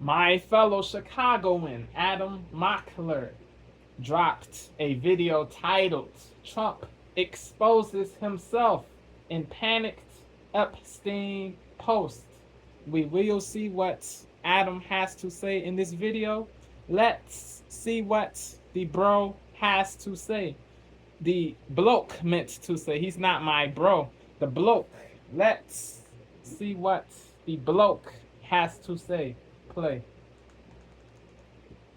My fellow Chicagoan Adam Mockler dropped a video titled Trump Exposes Himself in Panicked Epstein Post. We will see what Adam has to say in this video. Let's see what the bro has to say. The bloke meant to say. He's not my bro. The bloke. Let's see what the bloke has to say. Play.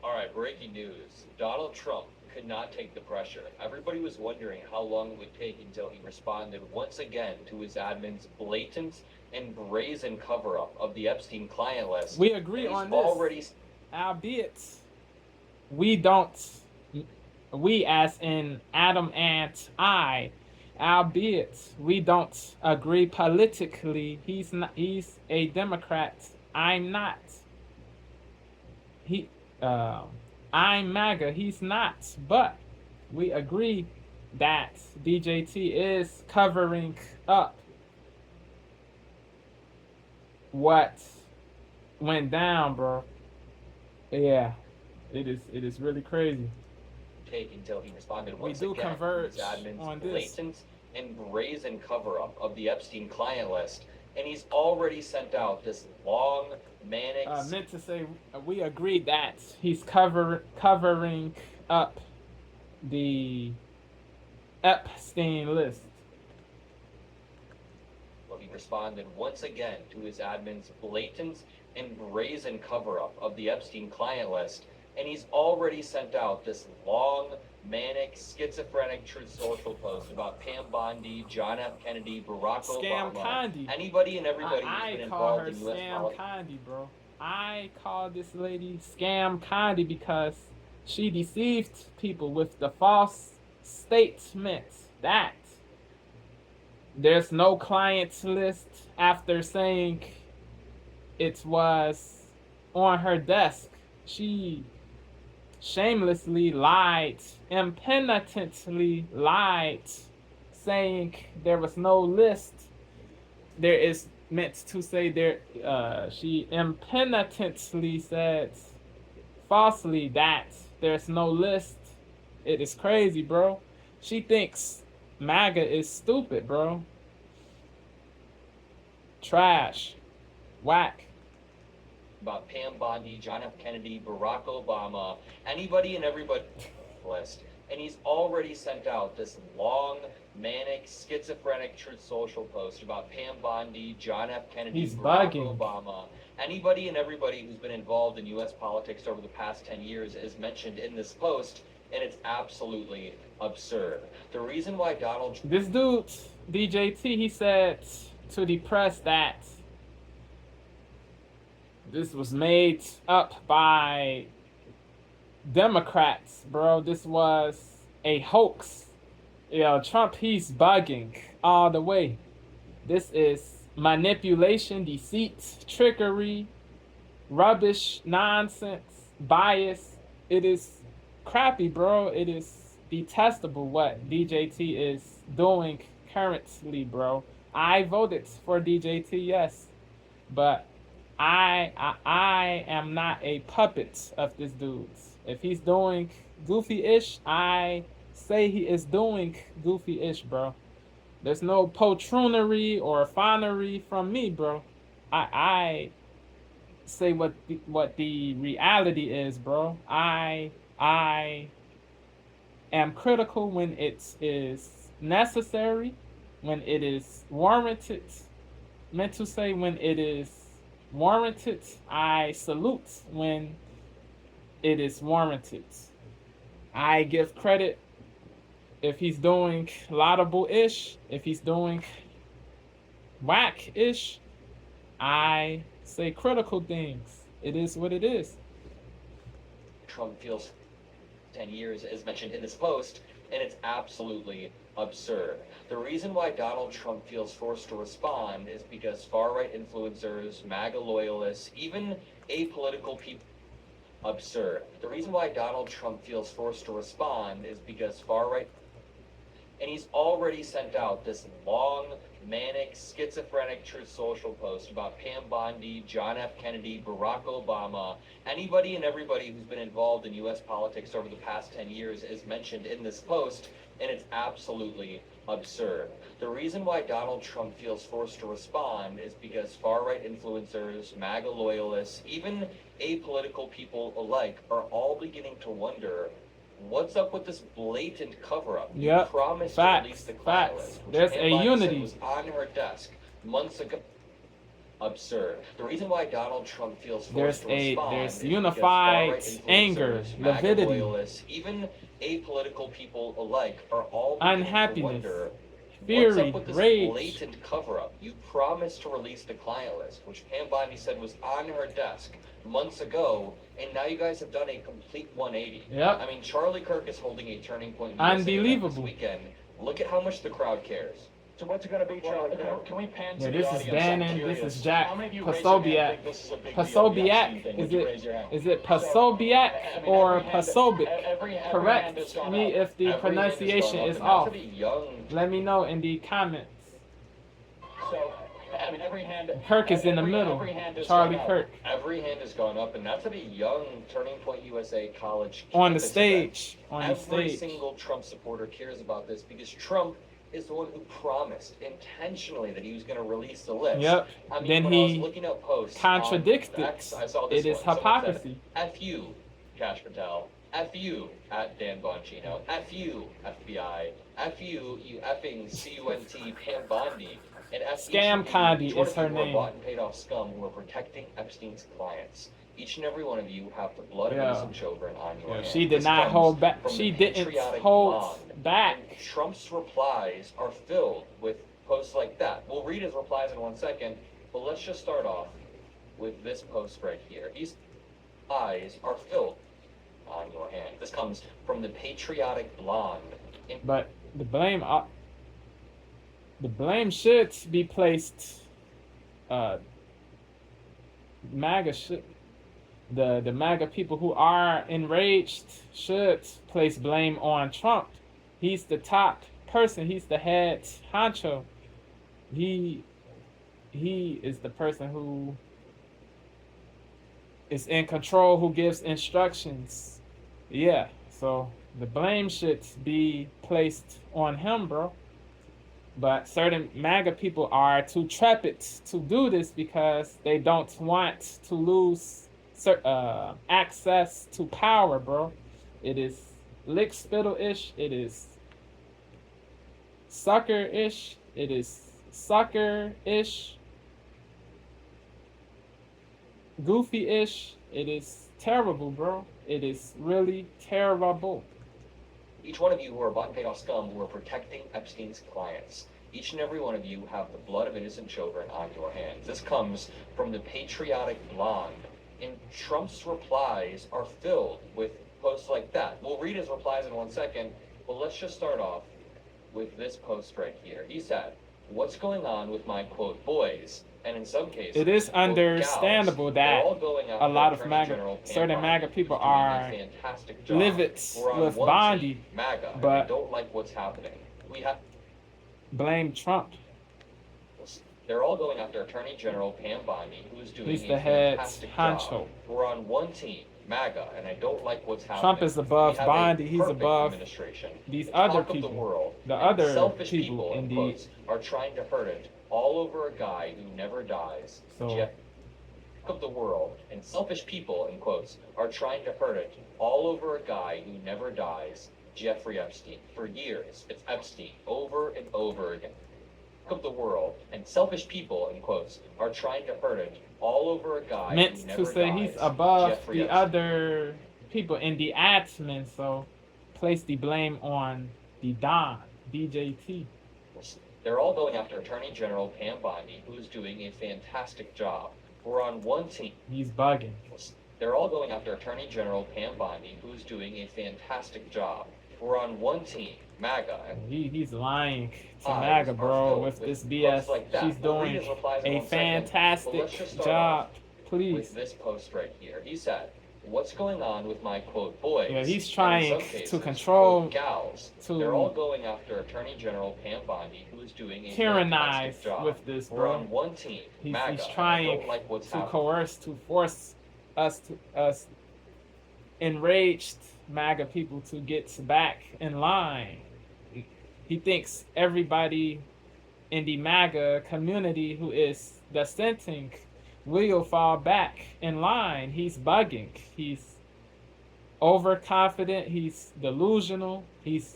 All right, breaking news. Donald Trump could not take the pressure. Everybody was wondering how long it would take until he responded once again to his admin's blatant and brazen cover-up of the Epstein client list. We agree on this. Albeit, we don't, we as in Adam and I, albeit we don't agree politically. He's not. He's a Democrat. I'm not. He, I'm MAGA. He's not. But we agree that DJT is covering up what went down, bro. Yeah, it is really crazy. Take until he responded We once do again to converge his admin's on this. blatant and brazen cover-up of the Epstein client list, and he's already sent out this long, manic. Meant to say we agreed that he's covering up the Epstein list. Well, he responded once again to his admin's blatant and brazen cover-up of the Epstein client list, and he's already sent out this long, manic, schizophrenic Truth Social post about Pam Bondi, John F. Kennedy, Barack Scam Obama, Condi. anybody and everybody who's been involved in U.S. Scam politics. Condi, bro. I call this lady Scam Condi because she deceived people with the false statement that there's no clients list after saying it was on her desk. She shamelessly lied, impenitently lied, saying there was no list. There is meant to say there. She impenitently said falsely that there's no list. It is crazy, bro. She thinks MAGA is stupid, bro. Trash. Whack. About Pam Bondi, John F. Kennedy, Barack Obama, anybody and everybody list. And he's already sent out this long, manic, schizophrenic Truth Social post about Pam Bondi, John F. Kennedy, He's Barack bugging. Obama, anybody and everybody who's been involved in U.S. politics over the past 10 years is mentioned in this post, and it's absolutely absurd. The reason why Donald... This dude, DJT, he said to the press that this was made up by Democrats, bro. This was a hoax. Trump, he's bugging all the way. This is manipulation, deceit, trickery, rubbish, nonsense, bias. It is crappy, bro. It is detestable what DJT is doing currently, bro. I voted for DJT, yes, but I am not a puppet of this dude's. If he's doing goofy-ish, I say he is doing goofy-ish, bro. There's no poltroonery or fawnery from me, bro. I say what the reality is, bro. I am critical when it is necessary, when it is warranted. Meant to say when it is warranted. I salute when it is warranted. I give credit if he's doing laudable-ish, if he's doing whack-ish. I say critical things. It is what it is. Trump feels 10 years, as mentioned in this post, and it's absolutely absurd. The reason why Donald Trump feels forced to respond is because far-right influencers, MAGA loyalists, even apolitical people... Absurd. The reason why Donald Trump feels forced to respond is because far-right... And he's already sent out this long, manic, schizophrenic Truth Social post about Pam Bondi, John F. Kennedy, Barack Obama, anybody and everybody who's been involved in U.S. politics over the past 10 years is mentioned in this post, and it's absolutely absurd. The reason why Donald Trump feels forced to respond is because far-right influencers, MAGA loyalists, even apolitical people alike are all beginning to wonder, what's up with this blatant cover-up? You Yep. promised to Facts. release the client Facts. list, which There's Pam a Bondi said unity. was on her desk months ago. Absurd. The reason why Donald Trump feels forced to respond There's is because unified far-right anger, influencers, MAGA lividity, loyalists, even apolitical people alike are all beginning to unhappiness, wonder, what's fury, up with this rage. blatant cover-up? You promised to release the client list, which Pam Bondi said was on her desk months ago, and now you guys have done a complete 180. Yep. I mean, Charlie Kirk is holding a Turning Point USA event this Unbelievable. weekend. Look at how much the crowd cares. So what's it going to be, Charlie? Can we pan to Yeah, the this is audience? Bannon, I'm this curious. is Jack How many of you raise your hand Posobiec. think this is a big deal, the Posobiec, Epstein thing? Would you raise your hand? is it So, Posobiec I mean, or every hand- Posobiec? every hand has Correct gone me up. if the Every hand pronunciation gone up, is and off. that's a young Let me know in the comments. So, I mean, every hand. Kirk is in the middle. Every hand has Charlie gone up. Kirk Every hand has gone up, and that's at a young Turning Point USA college on the campus stage. event. On the Every stage. single Trump supporter cares about this because Trump is the one who promised intentionally that he was going to release the list. Yep. I mean, Then when I was he looking at posts contradicted. on X, I saw this It is one. Someone said, hypocrisy. F you, Cash Patel. F you at Dan Bongino. F you, FBI. F you, you effing CUNT Pam Bondi. And F Scam each Condi one is of you her who are name. bought and paid off scum who are protecting Epstein's clients. Each and every one of you have the blood of Yeah. innocent children on your hands. She did This not comes hold back. from She the didn't patriotic hold blonde. back. And Trump's replies are filled with posts like that. We'll read his replies in 1 second, but let's just start off with this post right here. His eyes are filled on your hand. This comes from the patriotic blonde. But the blame should be placed. MAGA should. The MAGA people who are enraged should place blame on Trump. He's the top person. He's the head honcho. He is the person who is in control, who gives instructions. Yeah, so the blame should be placed on him, bro. But certain MAGA people are too trepid to do this because they don't want to lose access to power, bro. It is lick spittle-ish. It is sucker-ish. It is sucker-ish. Goofy-ish. It is terrible, bro. It is really terrible. Each one of you who are bought and paid off scum who are protecting Epstein's clients. Each and every one of you have the blood of innocent children on your hands. This comes from the patriotic blonde. And Trump's replies are filled with posts like that. We'll read his replies in 1 second, but let's just start off with this post right here. He said, "What's going on with my, quote, boys?" And in some cases, It is quote, understandable gals, that they're all going after a lot of Attorney MAGA, General Pam certain Bondi, MAGA people who's doing a are fantastic job. livid We're on with one Bondi, team, MAGA, and but they don't like what's happening. We have blame Trump. They're all going after Attorney General Pam Bondi, who's doing He's a the head fantastic honcho. job. We're on one team, MAGA, and I don't like what's happening. Trump is above We have Bondi. a He's perfect above administration. these The other talk of people. the world, The and other selfish people, in indeed. quotes, are trying to hurt it all over a guy who never dies. So- Jeff of the world, and selfish people, in quotes, are trying to hurt it all over a guy who never dies, Jeffrey Epstein. For years, it's Epstein, over and over again. Of the world, and selfish people, in quotes, are trying to hurt it all over a guy Meant who never to say dies, he's above Jeffrey the Epstein. other people in the admin, so place the blame on the Don, DJT. They're all going after Attorney General Pam Bondi, who's doing a fantastic job. We're on one team. He's bugging. They're all going after Attorney General Pam Bondi, who's doing a fantastic job. We're on one team, MAGA. And He's lying to eyes MAGA, are bro, filled with with this posts BS. like that. She's We'll read doing his replies in a 1 second, but fantastic let's just start job. off Please. with this post right here. He said, what's going on with my quote boys? Yeah, he's And in trying some to cases, control, quote, gals. to They're all going after Attorney General Pam Bondi, who is doing a tyrannize fantastic job. with this, We're bro. on one team, He's MAGA, and I trying don't like what's to happening. coerce, to force us enraged MAGA people to get back in line. He thinks everybody in the MAGA community who is dissenting will fall back in line. He's bugging. He's overconfident. He's delusional. He's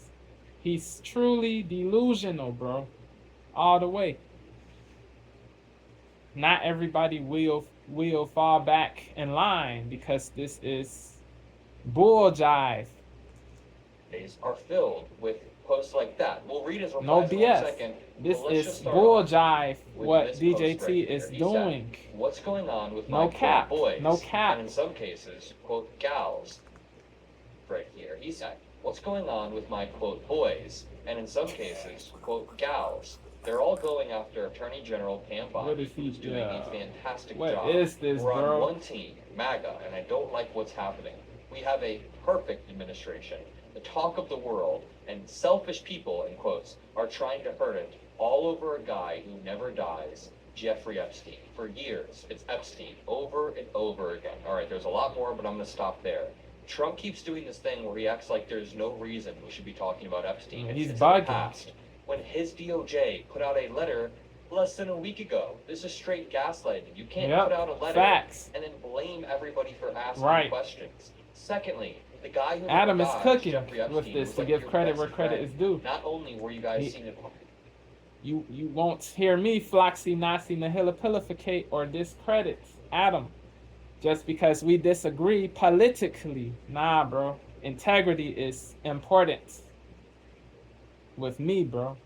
truly delusional, bro. All the way. Not everybody will fall back in line because this is bull jive. Days are filled with posts like that. We'll read his No replies in 1 BS. second. This but let's is just start bull off jive. with What this post DJT right here. is He doing. said, what's going on with No my cap. quote boys? No cap. And in some cases, quote gals. Right here. He said, what's going on with my quote boys? And in some cases, quote gals. They're all going after Attorney General Pam What Bondi, is he who's doing a fantastic What job. is this, We're bro? on one team, MAGA, and I don't like what's happening. We have a perfect administration. The talk of the world, and selfish people, in quotes, are trying to hurt it all over a guy who never dies, Jeffrey Epstein. For years, it's Epstein, over and over again. All right, there's a lot more, but I'm going to stop there. Trump keeps doing this thing where he acts like there's no reason we should be talking about Epstein. He's It's bugging. in the past, when his DOJ put out a letter less than a week ago. This is straight gaslighting. You can't Yep. put out a letter Facts. and then blame everybody for asking Right. questions. Secondly, the guy who Adam is died, cooking Jeffrey Epstein, with this was to like give your credit best where credit friend. is due. Not only were you guys He- seen it, You won't hear me floxy nazi nihilipilificate or discredit Adam just because we disagree politically. Nah, bro. Integrity is important with me, bro.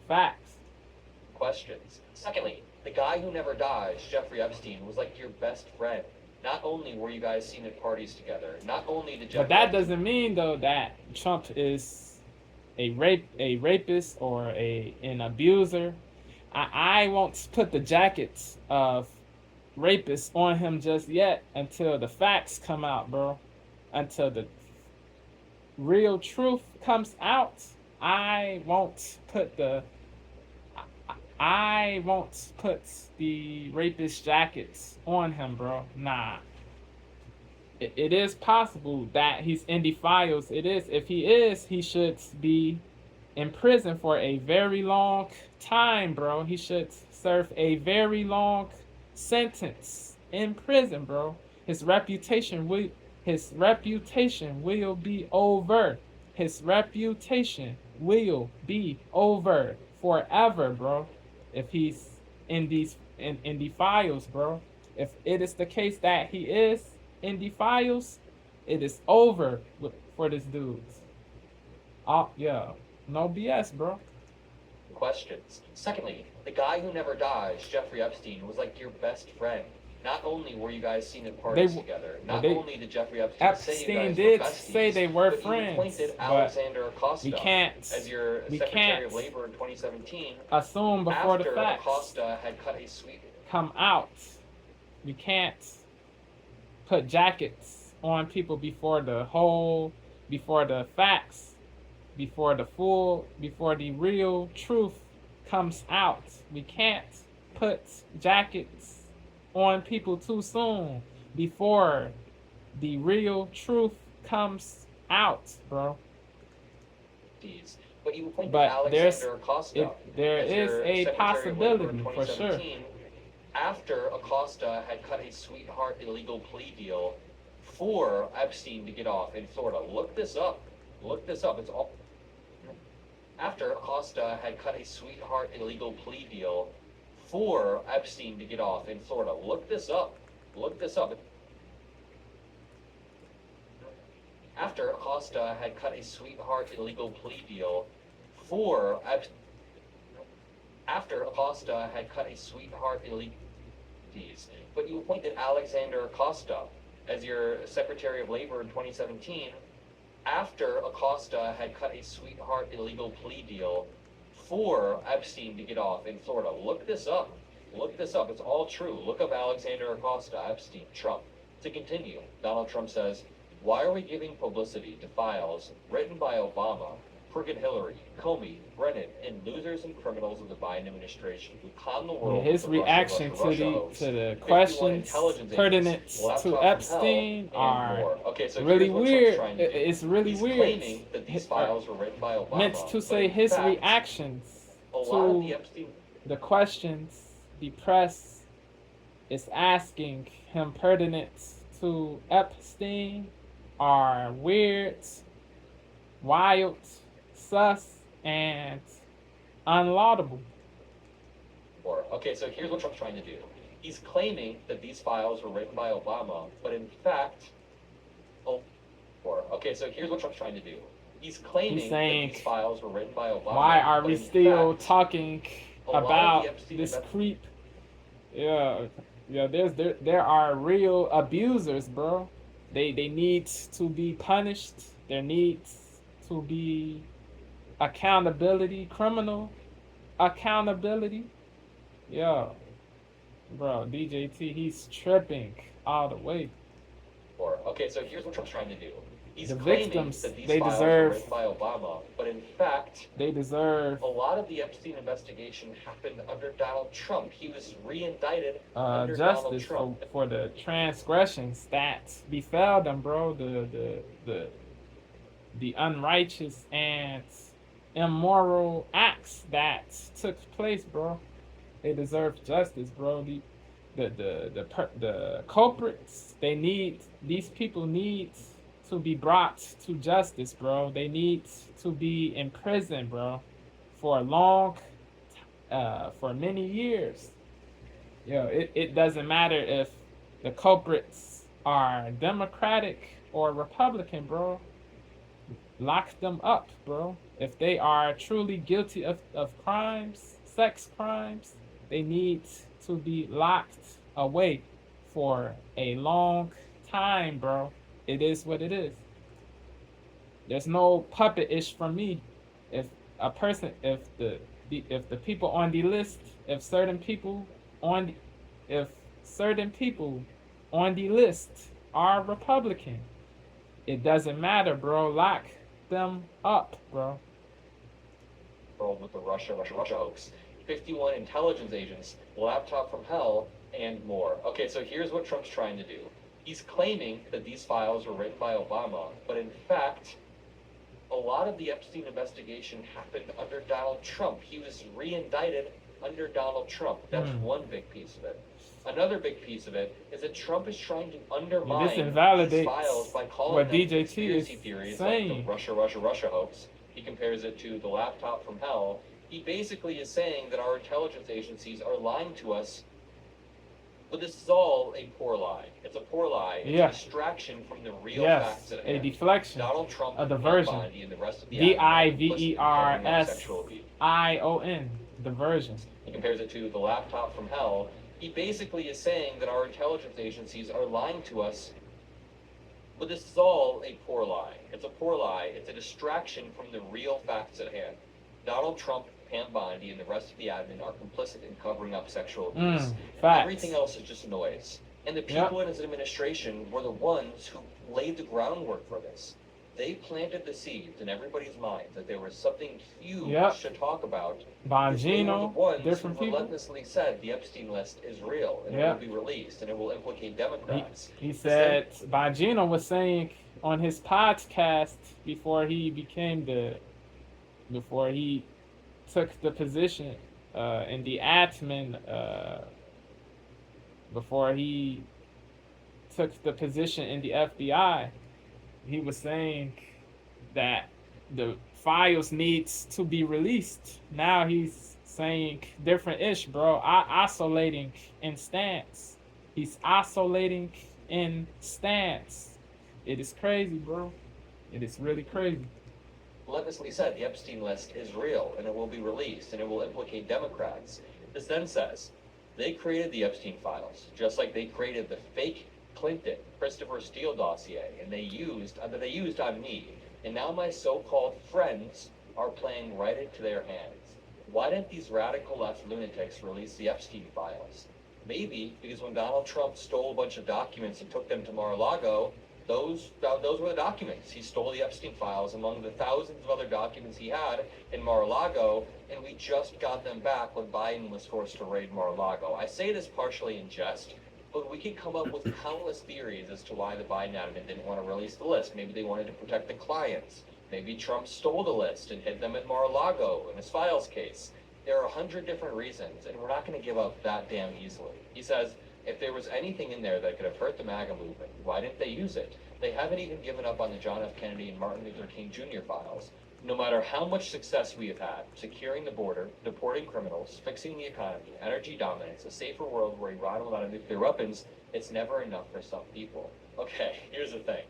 Facts. questions. Secondly, the guy who never dies, Jeffrey Epstein, was like your best friend. Not only were you guys seen at parties together, not only did Jeffrey But that Epstein doesn't mean though that Trump is a rapist or an abuser. I won't put the jackets of rapists on him just yet until the facts come out, bro. Until the real truth comes out, I won't put the rapist jackets on him, bro. Nah. It is possible that he's in the files. It is. If he is, he should be in prison for a very long time, bro. He should serve a very long sentence in prison, bro. His reputation will be over. His reputation will be over forever, bro. If he's in the files, bro. If it is the case that he is in the files, it is over for this dude. Yeah. No BS, bro. questions. Secondly, the guy who never dies, Jeffrey Epstein, was like your best friend. Not only were you guys seen at parties together, not only did Jeffrey Epstein say you Epstein guys did were besties, say they were but he friends, appointed but Alexander Acosta we can't as your we Secretary can't of Labor in 2017 assume before after the facts Acosta had cut a sweet come out. We can't put jackets on people before the facts, before the real truth comes out. We can't put jackets on people too soon before the real truth comes out, bro. But you appointed But Alexander Acosta there as is your a Secretary of Labor in possibility for sure. 2017 after Acosta had cut a sweetheart illegal plea deal for Epstein to get off in Florida. Look this up. Look this up. It's all after Acosta had cut a sweetheart illegal plea deal for Epstein to get off in Florida. Look this up. Look this up. After Acosta had cut a sweetheart illegal plea deal for after Acosta had cut a sweetheart illegal but you appointed Alexander Acosta as your Secretary of Labor in 2017 after Acosta had cut a sweetheart illegal plea deal for Epstein to get off in Florida. Look this up. Look this up. It's all true. Look up Alexander Acosta, Epstein, Trump. To continue, Donald Trump says, why are we giving publicity to files written by Obama, friggin' Hillary, Comey, Brennan, and losers and criminals of the Biden administration who con the world His with the reaction Russia hoax? to the 51 questions intelligence pertinent agents, to laptop from hell, Epstein and are more. Okay, so really here's what weird. Trump's trying to do. It's really He's weird. claiming that these files were written by Obama, Meant to but say in his fact, reactions a lot of the to Epstein the questions the press is asking him pertinent to Epstein are weird, wild, sus, and unlaudable. Okay, so here's what Trump's trying to do. He's claiming that these files were written by Obama, but in fact, okay, so here's what Trump's trying to do. He's claiming saying, that these files were written by Obama. Why are but we in still fact, talking a lot of about the Epstein this invest- creep? Yeah, there are real abusers, bro. They need to be punished. There needs to be accountability, criminal accountability. Yeah, bro, DJT, he's tripping all the way. Okay, so here's what Trump's trying to do. He's The claiming victims, that these they files deserve- were written by Obama, but in fact, They deserve a lot of the Epstein investigation happened under Donald Trump. He was re-indicted under Donald justice Trump. for the transgressions that befell them, bro. The unrighteous and immoral acts that took place, bro. They deserve justice, bro. The culprits, these people need to be brought to justice, bro. They need to be in prison, bro, for for many years. It doesn't matter if the culprits are Democratic or Republican, bro. Lock them up, bro. If they are truly guilty of crimes, sex crimes, they need to be locked away for a long time, bro. It is what it is. There's no puppet-ish from me. If the people on the list, if certain people on the list are Republican, it doesn't matter, bro. Lock them up, bro. With the Russia hoax. 51 intelligence agents, laptop from hell, and more. Okay, so here's what Trump's trying to do. He's claiming that these files were written by Obama, but in fact, a lot of the Epstein investigation happened under Donald Trump. He was re-indicted under Donald Trump. That's one big piece of it. Another big piece of it is that Trump is trying to undermine This invalidates these files by calling what them DJT conspiracy is theories saying. like the Russia hoax. He compares it to the laptop from hell. He basically is saying that our intelligence agencies are lying to us, but this is all a poor lie. It's a poor lie. It's a distraction from the real facts at hand. A deflection, Donald Trump, a diversion. And the rest of the DIVERSION, diversion. He compares it to the laptop from hell. He basically is saying that our intelligence agencies are lying to us, but this is all a poor lie. It's a poor lie. It's a distraction from the real facts at hand. Donald Trump, Pam Bondi, and the rest of the admin are complicit in covering up sexual abuse. Facts. Everything else is just noise. And the people in his administration were the ones who laid the groundwork for this. They planted the seeds in everybody's mind that there was something huge to talk about. Bongino, different who people. relentlessly said the Epstein list is real and it will be released and it will implicate Democrats. He said Bongino was saying on his podcast before he took the position in the admin, before he took the position in the FBI, he was saying that the files needs to be released. Now he's saying different ish, bro. Oscillating in stance. He's oscillating in stance. It is crazy, bro. It is really crazy. Relentlessly said the Epstein list is real and it will be released and it will implicate Democrats. This then says they created the Epstein files, just like they created the fake Clinton Christopher Steele dossier, and they used on me. And now my so-called friends are playing right into their hands. Why didn't these radical left lunatics release the Epstein files? Maybe because when Donald Trump stole a bunch of documents and took them to Mar-a-Lago, those were the documents. He stole the Epstein files among the thousands of other documents he had in Mar-a-Lago, and we just got them back when Biden was forced to raid Mar-a-Lago. I say this partially in jest, but we could come up with countless theories as to why the Biden admin didn't want to release the list. Maybe they wanted to protect the clients. Maybe Trump stole the list and hid them at Mar-a-Lago in his files case. There are 100 different reasons, and we're not going to give up that damn easily. He says, if there was anything in there that could have hurt the MAGA movement, why didn't they use it? They haven't even given up on the John F. Kennedy and Martin Luther King Jr. files. No matter how much success we have had, securing the border, deporting criminals, fixing the economy, energy dominance, a safer world where Iran will not have nuclear weapons, it's never enough for some people. Okay, here's the thing.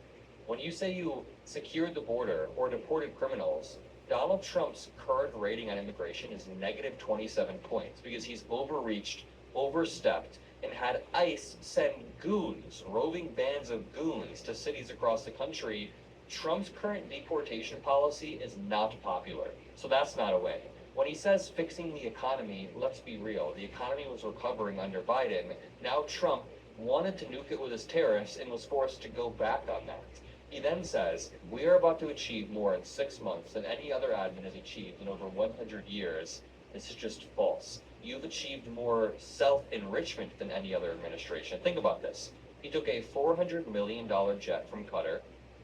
When you say you secured the border or deported criminals, Donald Trump's current rating on immigration is negative 27 points because he's overreached, overstepped, and had ICE send goons, roving bands of goons, to cities across the country. Trump's current deportation policy is not popular, so that's not a way. When he says fixing the economy, let's be real, the economy was recovering under Biden. Now Trump wanted to nuke it with his tariffs and was forced to go back on that. He then says, we are about to achieve more in 6 months than any other admin has achieved in over 100 years. This is just false. You've achieved more self-enrichment than any other administration. Think about this. He took a $400 million jet from Qatar.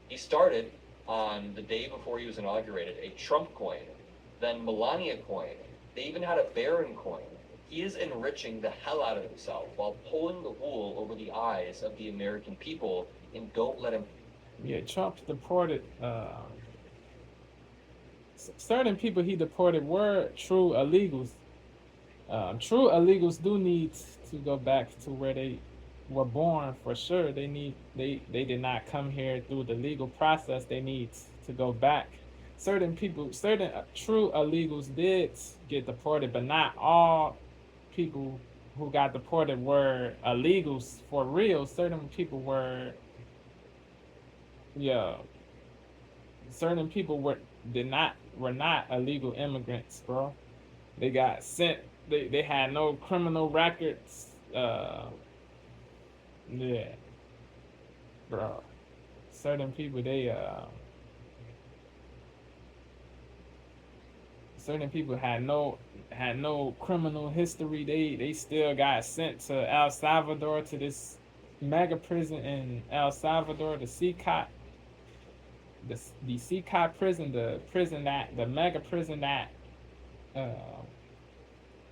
He started on the day before he was inaugurated a Trump coin, then Melania coin. They even had a Barron coin. He is enriching the hell out of himself while pulling the wool over the eyes of the American people, and don't let him. Yeah, Trump deported certain people he deported were true illegals. True illegals do need to go back to where they were born for sure. They did not come here through the legal process. They need to go back. Certain people, certain true illegals did get deported, but not all people who got deported were illegals for real. Certain people were, yeah, certain people were not illegal immigrants, bro. They got sent. They had no criminal records. Yeah, bro. Certain people certain people had no criminal history. They still got sent to El Salvador, to this mega prison in El Salvador, the CCOT, the CCOT prison, the mega prison uh,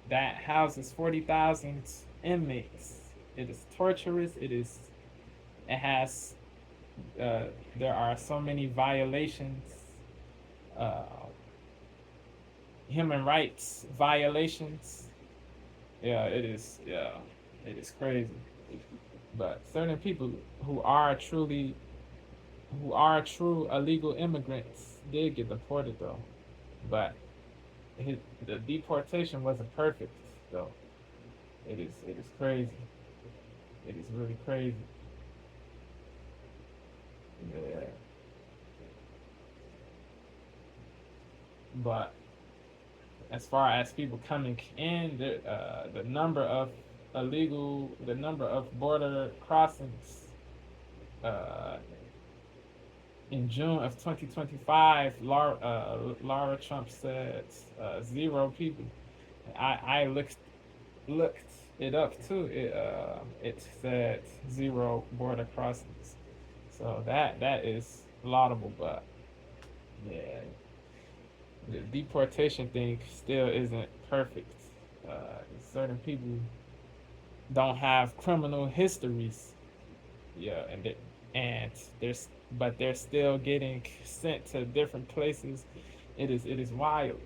that houses 40,000 inmates. It is torturous. It has. There are so many violations. Uh, Human rights violations. Yeah, it is. Yeah, it is crazy. But certain people who are true illegal immigrants did get deported though. But the deportation wasn't perfect though. It is crazy. It is really crazy. Yeah. But as far as people coming in, the number of border crossings in June of 2025, Laura Trump said 0 people. I looked it up too. It said 0 border crossings. So that is laudable, but yeah, the deportation thing still isn't perfect. Certain people don't have criminal histories. Yeah, but they're still getting sent to different places. It is wild.